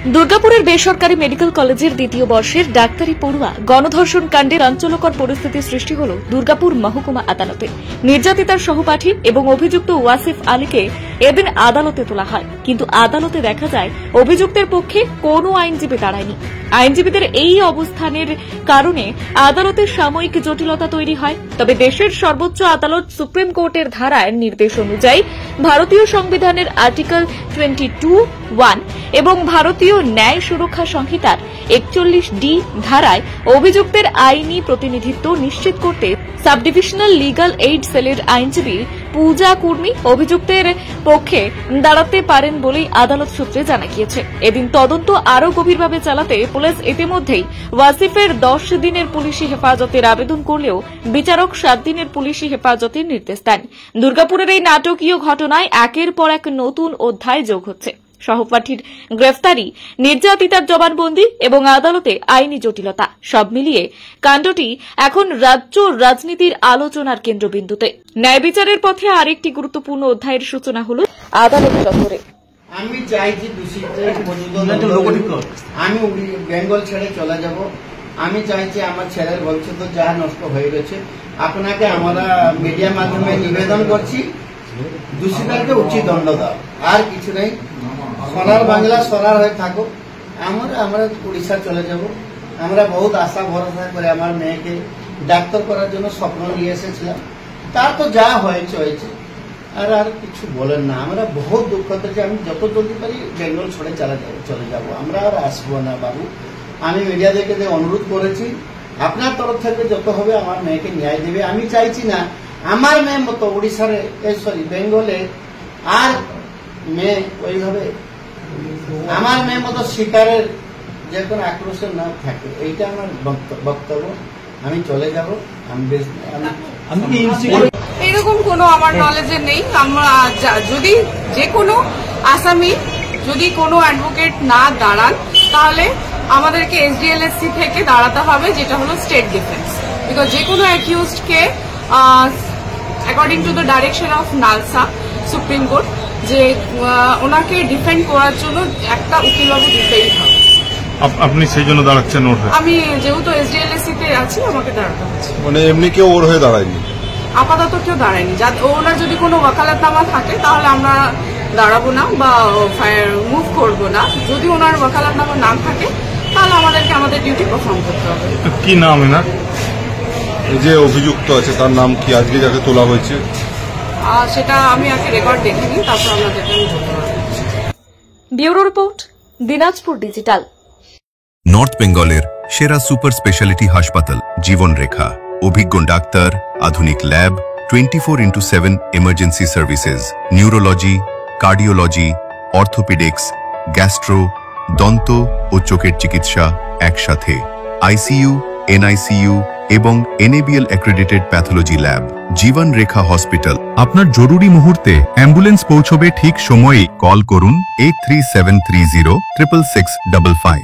দুর্গাপুরের বেসরকারি মেডিকেল কলেজের দ্বিতীয় বর্ষের ডাক্তারি পড়ুয়া গণধর্ষণ কাণ্ডে চাঞ্চল্যকর পরিস্থিতি সৃষ্টি হল দুর্গাপুর মহকুমা আদালতে। নির্যাতিতার সহপাঠী এবং অভিযুক্ত ওয়াসিফ আলীকে এদিন আদালতে তোলা হয়, কিন্তু আদালতে দেখা যায় অভিযুক্তের পক্ষে কোনো আইনজীবী দাঁড়ায়নি। আইনজীবীদের এই অবস্থানের কারণে আদালতের সাময়িক জটিলতা তৈরি হয়। তবে দেশের সর্বোচ্চ আদালত সুপ্রিম কোর্টের ধারায় নির্দেশ অনুযায়ী ভারতীয় সংবিধানের আর্টিকেল 22(1) এবং ভারতীয় ন্যায় সুরক্ষা সংহিতার 41D ধারায় অভিযুক্তের আইনি প্রতিনিধিত্ব নিশ্চিত করতে সাব ডিভিশনাল লিগাল এইড সেলের আইনজীবী পূজা কুর্মী অভিযুক্তের পক্ষে দাঁড়াতে পারেন বলেই আদালত সূত্রে জানা গিয়েছে। এদিন তদন্ত আরও গভীরভাবে চালাতে পুলিশ ইতিমধ্যেই ওয়াসিফের 10 দিনের পুলিশি হেফাজতের আবেদন করলেও বিচারক 7 দিনের পুলিশি হেফাজতের নির্দেশ দেন। দুর্গাপুরের এই নাটকীয় ঘটনায় একের পর এক নতুন অধ্যায় যোগ হচ্ছে। সহপাঠীর গ্রেফতারি, নির্যাতিতার জবানবন্দি এবং আদালতে আইনি জটিলতা সব মিলিয়ে কাণ্ডটি এখন রাজ্য রাজনীতির আলোচনার কেন্দ্রবিন্দুতে। ন্যায় বিচারের পথে আরেকটি গুরুত্বপূর্ণ অধ্যায়ের সূচনা হল আদালত চত্বরে। আমি চাইছি আমি বেঙ্গল ছেড়ে চলে যাব। আমি চাইছি আমার ছেলের ভবিষ্যৎ যা নষ্ট হয়ে গেছে, আপনাকে আমরা মিডিয়া মাধ্যমে নিবেদন করছি, দোষীদেরকে উচিত দণ্ড দাও, আর কিছু নেই। সোনার বাংলা সোনার হয়ে থাকো। আমরা উড়িষ্যা চলে যাব। আমরা বহুত আশা ভরসা করে আমার মেয়েকে ডাক্তার করার জন্য স্বপ্ন নিয়ে এসেছিলাম। তার তো যা হয়েছে হয়েছে, আর কিছু বলেন না। আমরা বহুত দুঃখ হচ্ছে। আমি যত জলদি পারি বেঙ্গল ছেড়ে চলে যাব। আমরা আর আসবো না বাবু। আমি মিডিয়াদেরকে অনুরোধ করেছি, আপনার তরফ থেকে যত হবে আমার মেয়েকে ন্যায় দেবে। আমি চাইছি না আমার মেয়ে মতো উড়িষ্যার বেঙ্গলে আর মেয়ে ওইভাবে আমার মেয়ে মতো শিকারের যে কোনো আক্রোশ না থাকে। এইটা আমার বক্তব্য। আমি চলে যাব। এরকম কোনো আমার নলেজে নেই। আমরা যদি যে কোনো আসামি যদি কোনো অ্যাডভোকেট না দাঁড়ান, তাহলে আমাদেরকে SDLSC থেকে দাঁড়াতে হবে, যেটা হলো স্টেট ডিফেন্স। বিকজ যে কোনো অ্যাকিউজডকে according to the direction of NALSA supreme court, যে ওনাকে ডিফেন্ড করার জন্য একটা উকিলবাবু দিতেই হবে। আপনি সেই জন্য দাঁড়াচ্ছেন? আমি যেহেতু SDLSC তে আছি, আমাকে দাঁড়াতে হচ্ছে। মানে এমনি কেউ ওর হয়ে দাঁড়ায়নি? আপাতত কেউ দাঁড়ায়নি। ওনার যদি কোনো ওয়াকালতনামা থাকে তাহলে আমরা দাঁড়াবো না বা মুভ করবো না। যদি ওনার ওয়াকালতনামা না থাকে তাহলে আমাদেরকে আমাদের ডিউটি পারফর্ম করতে হবে। কি নাম এনার? এই যে অভিযুক্ত আছে তার নাম কি, আজকে যাকে তোলা হয়েছে? সেটা আমি আগে রেকর্ড দেখিনি, তারপর আমাদেরকে আমি বলতে পারবো। Bureau report, Dinajpur digital. North বেঙ্গলের সেরা সুপার স্পেশালিটি হাসপাতাল জীবন রেখা, অভিজ্ঞ ডাক্তার, আধুনিক lab, 24/7 emergency services, neurology, cardiology, orthopaedics, gastro, দন্ত ও চোখের চিকিৎসা একসাথে, ICU, NICU এবং NABL অ্যাক্রেডিটেড প্যাথোলজি ল্যাব। জীবন রেখা হসপিটাল। আপনার জরুরি মুহূর্তে অ্যাম্বুলেন্স পৌঁছবে ঠিক সময়ে। কল করুন 83730 66655।